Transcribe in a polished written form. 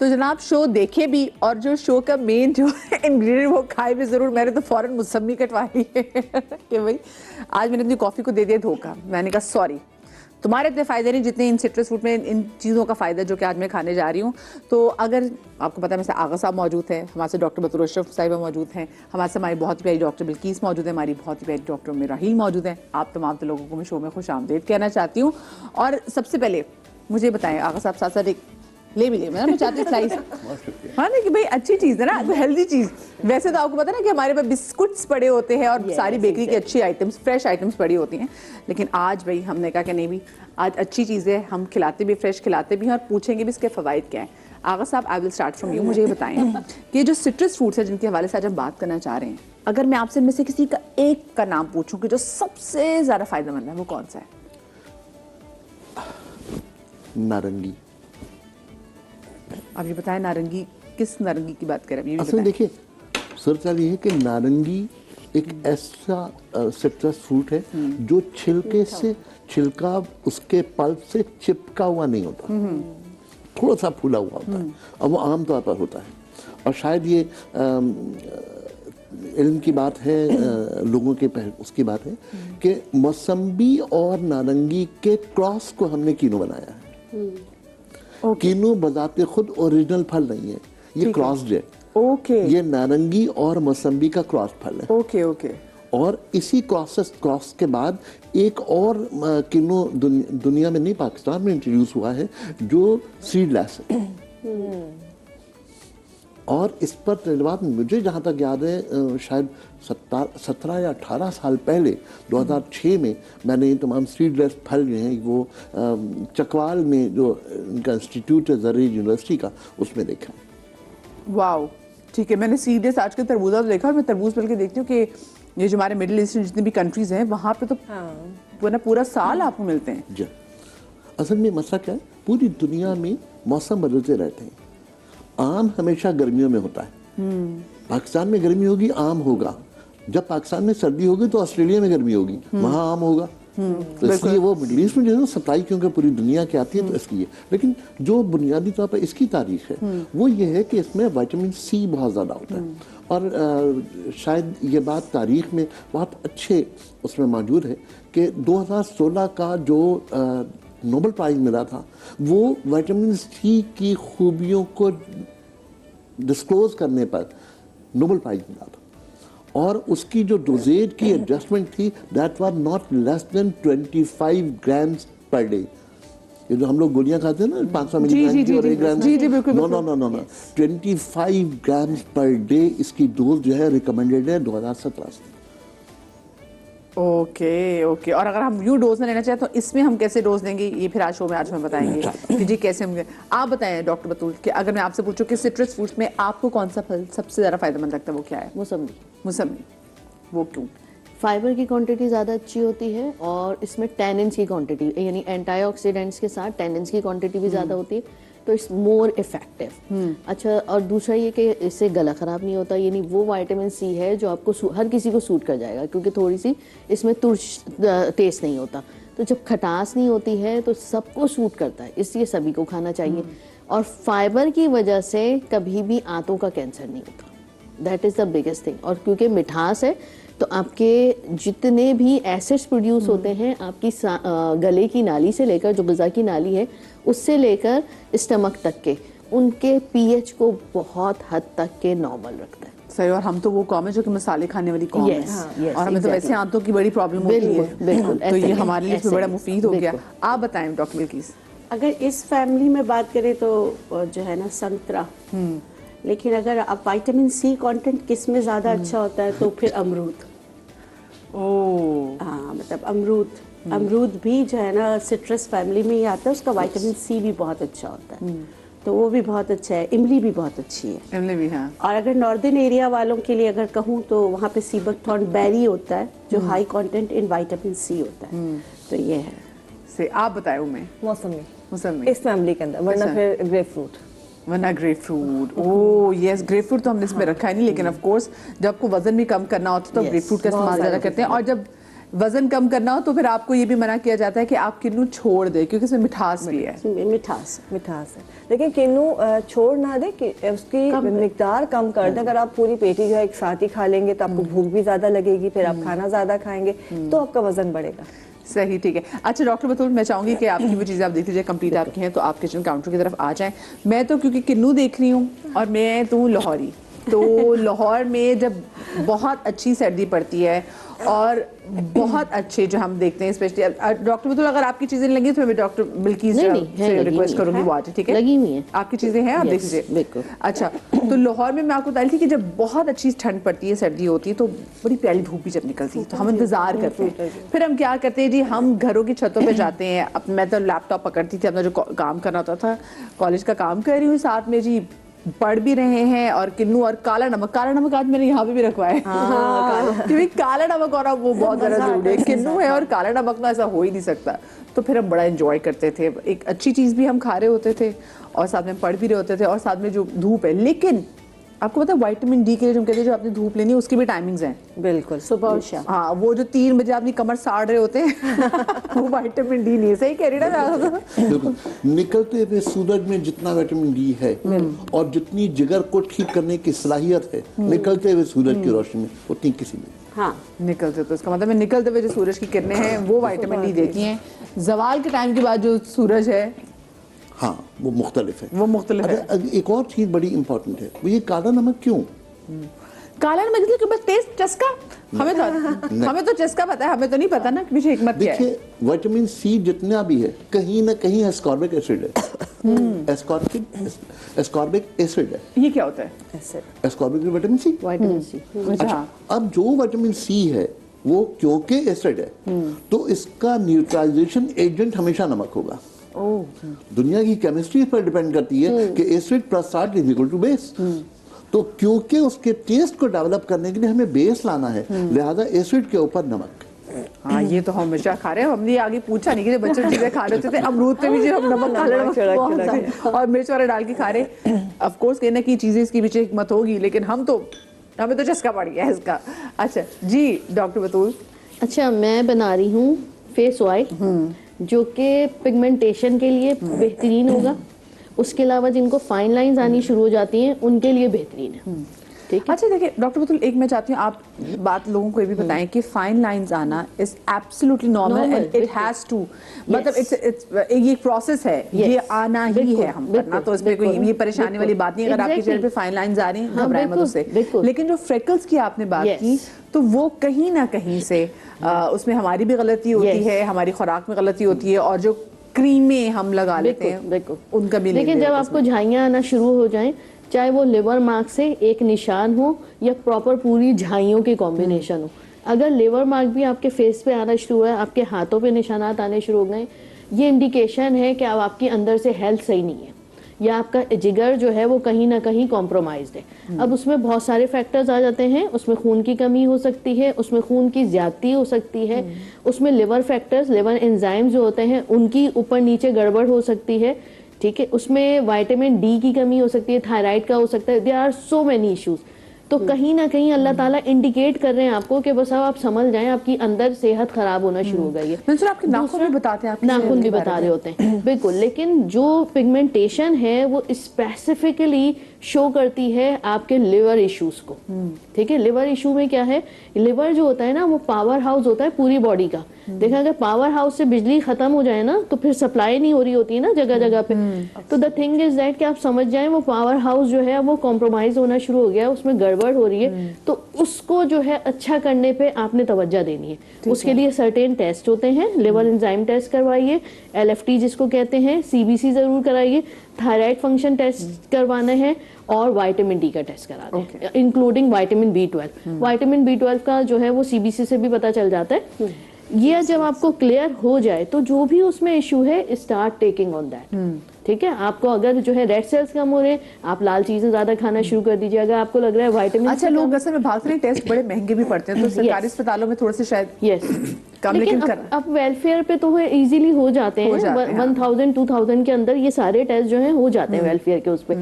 تو جناب شو دیکھے بھی اور جو شو کا مین جو انگریڈینٹ وہ کھائے بھی ضرور. میں نے تو فوراً موسمی کٹوا لی ہے کہ بھائی آج میں نے اپنی کافی کو دے دیا دھوکہ. میں نے کہا سوری, تمہارے اتنے فائدے نہیں جتنے ان سٹرس فروٹ میں ان چیزوں کا فائدہ جو کہ آج میں کھانے جا رہی ہوں. تو اگر آپ کو پتہ ہے میں سے آغا صاحب موجود ہیں, ہمارے سے ڈاکٹر بطول اشرف صاحبہ موجود ہیں, ہمارے سے ہماری بہت ہی پیاری ڈاکٹر بلقیس موجود ہیں, ہماری بہت ہی پیاری ڈاکٹر راحیل موجود ہیں. آپ تمام لوگوں کو میں شو میں خوش آمدید کہنا چاہتی ہوں. اور سب سے پہلے مجھے بتائیں آغا صاحب ساتھ ساتھ ایک لے بھی لے میں چاہتی سلائس ہاں نا کہ بھائی اچھی چیز ہے نا, ہیلدی چیز. ویسے تو آپ کو پتا نا کہ ہمارے پاس بسکٹس پڑے ہوتے ہیں اور ساری بیکری کی اچھی آئٹمس فریش آئٹمس پڑی ہوتی ہیں, لیکن آج بھائی ہم نے کہا کہ نہیں بھی آج اچھی چیزیں ہم کھلاتے بھی فریش کھلاتے بھی ہیں اور پوچھیں گے بھی اس کے فوائد کیا ہیں. آغا صاحب آئی ول اسٹارٹ فرام یو, مجھے یہ بتائیں کہ جو سٹرس فروٹس ہیں جن کے حوالے سے آج ہم بات کرنا چاہ رہے ہیں, اگر میں آپ سے ان میں سے کسی کا ایک کا نام پوچھوں کہ جو سب سے زیادہ فائدہ مند ہے وہ کون سا ہے؟ نارنگی. آپ یہ بتائیں نارنگی کس نارنگی کی بات کریں؟ اصل دیکھیں سر یہ ہے کہ نارنگی ایک ایسا سٹرس فروٹ ہے جو چھلکے سے چھلکا اس کے پلپ سے چپکا ہوا نہیں ہوتا, تھوڑا سا پھولا ہوا ہوتا ہے, اور وہ عام طور پر ہوتا ہے. اور شاید یہ علم کی بات ہے, لوگوں کے اس کی بات ہے کہ موسمبی اور نارنگی کے کراس کو ہم نے کینو بنایا ہے. کینو بذات خود اوریجنل پھل نہیں ہے, یہ کراسڈ ہے. یہ نارنگی اور موسمبی کا کراس پھل ہے. اور اسی کراس کے بعد ایک اور کینو دنیا میں نہیں پاکستان میں انٹروڈیوس ہوا ہے جو سیڈ لیس ہے. اور اس پر تجربات مجھے جہاں تک یاد ہے شاید 17 یا 18 سال پہلے 2006 میں نے یہ تمام سیڈ لیس پھل جو ہیں وہ چکوال میں جو ان کا انسٹیٹیوٹ ہے زرعی یونیورسٹی کا, اس میں دیکھا. واو, ٹھیک ہے. میں نے سیڈ لیس آج کل تربوزہ دیکھا, اور میں تربوز مل کے دیکھتی ہوں کہ یہ جو ہمارے مڈل ایسٹ جتنی بھی کنٹریز ہیں وہاں پہ تو پورا سال آپ کو ملتے ہیں. جی, اصل میں مسئلہ کیا ہے, پوری دنیا میں موسم بدلتے رہتے ہیں. آم ہمیشا گرمیوں میں ہوتا ہے, پاکستان میں گرمی ہوگی آم ہوگا. جب پاکستان میں سردی ہوگی تو آسٹریلیا میں گرمی ہوگی, وہاں آم ہوگا. تو اس لیے وہ مڈل ایسٹ میں جو ہے سپلائی کیونکہ پوری دنیا کی آتی ہے تو اس لیے. لیکن جو بنیادی طور پر اس کی تاریخ ہے وہ یہ ہے کہ اس میں وائٹامن سی بہت زیادہ ہوتا ہے. اور شاید یہ بات تاریخ میں بہت اچھے اس میں موجود ہے کہ 2016 کا جو نوبل پرائز ملا تھا وہ وائٹامن سی کی خوبیوں کو ڈسکلوز کرنے پر نوبل پرائز ملا تھا. اور اس کی جو ڈوزیج کی ایڈجسٹمنٹ تھی that was not less than 25 grams per day. یہ جو ہم لوگ گولیاں کھاتے ہیں نا 500 ملی گرام کی اور 1 گرام, نو 25 گرامز پر ڈے اس کی ڈوز جو ہے ریکمینڈیڈ ہے 2017 سے. اوکے. اور اگر ہم یوں ڈوز نہ لینا چاہیں تو اس میں ہم کیسے ڈوز دیں گے, یہ پھر آج شو میں آج ہمیں بتائیں گے کہ جی کیسے ہم. آپ بتائیں ڈاکٹر بطول کہ اگر میں آپ سے پوچھوں کہ سٹرس فروٹس میں آپ کو کون سا پھل سب سے زیادہ فائدہ مند لگتا ہے, وہ کیا ہے؟ موسمی. وہ کیوں؟ فائبر کی کوانٹٹی زیادہ اچھی ہوتی ہے اور اس میں ٹیننس کی کوانٹٹی یعنی اینٹی آکسیڈنٹس کے ساتھ ٹیننس کی کوانٹٹی بھی زیادہ ہوتی ہے, تو اٹس مور افیکٹو. اچھا, اور دوسرا یہ کہ اس سے گلا خراب نہیں ہوتا, یعنی وہ وائٹامن سی ہے جو آپ کو ہر کسی کو سوٹ کر جائے گا, کیونکہ تھوڑی سی اس میں ترش ٹیسٹ نہیں ہوتا. تو جب کھٹاس نہیں ہوتی ہے تو سب کو سوٹ کرتا ہے, اس لیے سبھی کو کھانا چاہیے. اور فائبر کی وجہ سے کبھی بھی آنتوں کا کینسر نہیں ہوتا, that is the biggest thing. اور کیونکہ مٹھاس ہے تو آپ کے جتنے بھی ایسڈس پروڈیوس ہوتے ہیں آپ کی گلے کی نالی سے لے کر جو غذا کی نالی ہے اس سے لے کر اسٹمک تک کے ان کے پی ایچ کو بہت حد تک کے نارمل رکھتا ہے. صحیح. اور ہم تو وہ قوم ہے جو کہ مسالے کھانے والی قوم ہے, اور ہمیں تو ویسے آنتوں کی بڑی پرابلم ہوتی ہے, بالکل. تو یہ ہمارے لیے بڑا مفید ہو گیا. آپ بتائیں ڈاکٹر بلقیس. اگر اس فیملی میں بات کریں تو جو ہے نا سنترا, لیکن اگر آپ وائٹامن سی کانٹینٹ کس میں زیادہ اچھا ہوتا ہے تو پھر امرود. ہاں, مطلب امرود بھی جو ہے نا سٹرس فیملی میں ہی آتا ہے, اس کا وائٹامن سی بھی بہت اچھا ہوتا ہے, تو وہ بھی بہت اچھا ہے. املی بھی بہت اچھی ہے, املی بھی. ہاں. اور اگر ناردرن ایریا والوں کے لیے اگر کہوں تو وہاں پہ سیبک تھارن بیری ہوتا ہے جو high content in vitamin C ہوتا ہے, تو یہ ہے. آپ بتائیں میں موسمی اس فیملی کے اندر, ورنہ پھر گریپ فروٹ. یس, گریپ فروٹ تو ہم نے اس میں رکھا ہی نہیں, لیکن آف کورس جب کو وزن بھی کم کرنا ہوتا ہے تو گریپ فروٹ کا استعمال زیادہ کرتے ہیں. اور جب وزن کم کرنا ہو تو پھر آپ کو یہ بھی منع کیا جاتا ہے کہ آپ کنو چھوڑ دیں کیونکہ اس میں مٹھاس بھی ہے. مٹھاس ہے لیکن کنو چھوڑ نہ دے کہ اس کی مقدار کم کر دیں. اگر آپ پوری پیٹی جو ہے ایک ساتھ ہی کھا لیں گے تو آپ کو بھوک بھی زیادہ لگے گی, پھر آپ کھانا زیادہ کھائیں گے تو آپ کا وزن بڑھے گا. صحیح, ٹھیک ہے. اچھا ڈاکٹر بطول, میں چاہوں گی کہ آپ کی وہ چیزیں آپ دیکھ لیجیے کمپلیٹ آپ کی ہیں تو آپ کچن کاؤنٹر کی طرف آ جائیں. میں تو کیونکہ کنو دیکھ رہی ہوں اور میں تو لاہوری, تو لاہور میں جب بہت اچھی سردی پڑتی ہے اور بہت اچھے جو ہم دیکھتے ہیں اسپیشلی ڈاکٹر بطول اگر آپ کی چیزیں لگی تو میں ڈاکٹر بلکیز سے ریکویسٹ کروں گی واچ, ٹھیک ہے, لگی ہوئی ہیں آپ کی چیزیں ہیں, آپ دیکھ لیجیے. اچھا, تو لاہور میں آپ کو بتا رہی تھی کہ جب بہت اچھی ٹھنڈ پڑتی ہے, سردی ہوتی ہے تو بڑی پیاری دھوپ بھی جب نکلتی ہے تو ہم انتظار کرتے ہیں. پھر ہم کیا کرتے ہیں جی, ہم گھروں کی چھتوں پہ جاتے ہیں. میں تو لیپ ٹاپ پکڑتی تھی, اپنا جو کام کرنا ہوتا تھا, کالج کا کام کر رہی ہوں, ساتھ میں جی پڑھ بھی رہے ہیں اور کنو اور کالا نمک آج میں نے یہاں پہ بھی رکھوایا ہے کیونکہ کالا نمک اور وہ بہت زیادہ ضروری ہے. کنو ہے اور کالا نمک میں ایسا ہو ہی نہیں سکتا. تو پھر ہم بڑا انجوائے کرتے تھے, ایک اچھی چیز بھی ہم کھا رہے ہوتے تھے اور ساتھ میں پڑھ بھی رہے ہوتے تھے اور ساتھ میں جو دھوپ ہے. لیکن آپ کو پتا ہے وائٹامن ڈی کے لیے جو ہم کہتے ہیں جو آپ نے دھوپ لینی ہے اس کی بھی ٹائمنگز ہیں. بالکل, صبح اور شام. ہاں, وہ جو 3 بجے اپنی کمر ساڑ رہے ہوتے ہیں وہ وائٹامن ڈی نہیں. صحیح کہہ رہی نا. بالکل, نکلتے ہوئے سورج میں جتنا وائٹامن ڈی ہے اور جتنی جگر کو ٹھیک کرنے کی صلاحیت ہے نکلتے ہوئے سورج کی روشنی میں, اتنی کسی میں. ہاں, نکلتے تو اس کا مطلب ہے نکلتے ہوئے جو سورج کی کرنیں ہیں وہ وائٹامن ڈی دیتی ہیں. زوال کے ٹائم کے بعد جو سورج ہے ہاں وہ مختلف ہے, وہ مختلف ہے. ایک اور چیز بڑی امپورٹنٹ ہے, وہ یہ کالا نمک کیوں؟ کالا نمک اس لیے کہ بس ٹیسٹ چسکا. ہمیں تو چسکا پتا ہے, ہمیں تو نہیں پتا نا پیچھے حکمت کیا ہے. دیکھیے وائٹامن سی جتنا بھی ہے کہیں نہ کہیں اسکاربک ایسڈ ہے. اسکاربک ایسڈ ہے. یہ کیا ہوتا ہے؟ اسکاربک وائٹامن سی. اچھا, اب جو وائٹامن سی ہے وہ کیونکہ ایسڈ ہے تو اس کا نیوٹرائزیشن ایجنٹ ہمیشہ نمک ہوگا. دنیا کی کیمسٹری پر ڈیپینڈ کرتی ہے کہ acid plus salt is equal to base. تو کیونکہ اس کے ٹیسٹ کو ڈیولپ کرنے کے لیے ہمیں بیس لانا ہے, لہذا ایسڈ کے اوپر نمک. ہاں, یہ تو ہم ہمیشہ کھا رہے ہیں. ہم نے آگے پوچھا نہیں کہ بچے چیزیں کھا رہے ہوتے تھے, امرود پہ بھی جو ہم نمک کھا اور مرچ والا ڈال کے کھا رہے. آف کورس کہنا کی چیزیں اس کی پیچھے حکمت ہوگی, لیکن ہمیں تو چسکا پڑ گیا ہے اس کا. اچھا جی ڈاکٹر بطول. اچھا, میں بنا رہی ہوں فیس آئل جو کہ پگمنٹیشن کے لیے بہترین ہوگا. اس کے علاوہ جن کو فائن لائنز آنی شروع ہو جاتی ہیں ان کے لیے بہترین ہے. اچھا دیکھیں ڈاکٹر بطول, ایک میں چاہتی ہوں آپ بات لوگوں کو یہ بھی بتائیں کہ فائن لائنز آنا is absolutely normal and it has to, مطلب یہ پروسیس ہے, یہ آنا ہی ہے ہم کرنا, تو اس میں کوئی یہ پریشانی والی بات نہیں. اگر آپ کے چہرے پہ فائن لائنز آ رہی ہیں گھبرائیں مت اس سے. لیکن جو فریکلز کی آپ نے بات کی تو وہ کہیں نہ کہیں سے اس میں ہماری بھی غلطی ہوتی ہے, ہماری خوراک میں غلطی ہوتی ہے, اور جو کریمیں ہم لگا لیتے ہیں ان کا بھی. لیکن جب آپ کو جھائیاں آنا شروع ہو جائیں, چاہے وہ لیور مارک سے ایک نشان ہو یا پراپر پوری جھائیوں کی کمبینیشن ہو, اگر لیور مارک بھی آپ کے فیس پہ آنا شروع ہوا ہے, آپ کے ہاتھوں پہ نشانات آنے شروع ہو گئے, یہ انڈیکیشن ہے کہ اب آپ کی اندر سے ہیلتھ صحیح نہیں ہے یا آپ کا جگر جو ہے وہ کہیں نہ کہیں کمپرومائزڈ ہے. اب اس میں بہت سارے فیکٹرز آ جاتے ہیں. اس میں خون کی کمی ہو سکتی ہے, اس میں خون کی زیادتی ہو سکتی ہے, اس میں لیور فیکٹرز, لیور انزائم جو ہوتے ہیں ان کی اوپر نیچے گڑبڑ ہو سکتی ہے. ٹھیک ہے, اس میں وائٹامن ڈی کی کمی ہو سکتی ہے, تھائرائڈ کا ہو سکتا ہے. There are so many issues. تو کہیں نہ کہیں اللہ تعالیٰ انڈیکیٹ کر رہے ہیں آپ کو کہ بس اب آپ سمجھ جائیں آپ کی اندر صحت خراب ہونا شروع ہو گئی ہے. آپ کے ناخن بھی بتاتے ہیں, ناخن بھی بتا رہے ہوتے ہیں بالکل. لیکن جو پگمنٹیشن ہے وہ اسپیسیفکلی شو کرتی ہے آپ کے لیور ایشوز کو. ٹھیک ہے, لیور ایشو میں کیا ہے, لیور جو ہوتا ہے نا وہ پاور ہاؤس ہوتا ہے پوری باڈی کا. دیکھا اگر پاور ہاؤس سے بجلی ختم ہو جائے نا تو پھر سپلائی نہیں ہو رہی ہوتی ہے نا جگہ جگہ پہ. تو دا تھنگ از دیٹ کہ آپ سمجھ جائیں وہ پاور ہاؤس جو ہے وہ کمپرومائز ہونا شروع ہو گیا, اس میں گڑبڑ ہو رہی ہے. تو اس کو جو ہے اچھا کرنے پہ آپ نے توجہ دینی ہے. اس کے لیے سرٹین ٹیسٹ ہوتے ہیں, لیور انزائم ٹیسٹ کروائیے, LFT جس کو کہتے ہیں, CBC ضرور کرائیے, تھائرائڈ فنکشن ٹیسٹ کروانا ہے, اور وائٹامن ڈی کا ٹیسٹ کرانا ہے, including vitamin B12. Vitamin B12 کا جو ہے وہ CBC سے بھی پتہ چل جاتا ہے. یہ جب آپ کو کلیئر ہو جائے تو جو بھی اس میں ایشو ہے اسٹارٹ ٹیکنگ آن دیٹ. ٹھیک ہے, آپ کو اگر جو ہے ریڈ سیلز کم ہو رہے ہیں آپ لال چیزیں زیادہ کھانا شروع کر دیجیے. اگر آپ کو لگ رہا ہے وائٹامن, اچھا لوگ اصل میں بھاگتے ہیں, ٹیسٹ بڑے مہنگے بھی پڑتے ہیں تو سرکاری اسپتالوں میں تھوڑے سے شاید کم, لیکن اب ویلفیئر پہ تو ایزیلی ہو جاتے ہیں. 1000 2000 کے اندر یہ سارے ٹیسٹ جو ہیں ہو جاتے ہیں ویلفیئر کے اس پہ.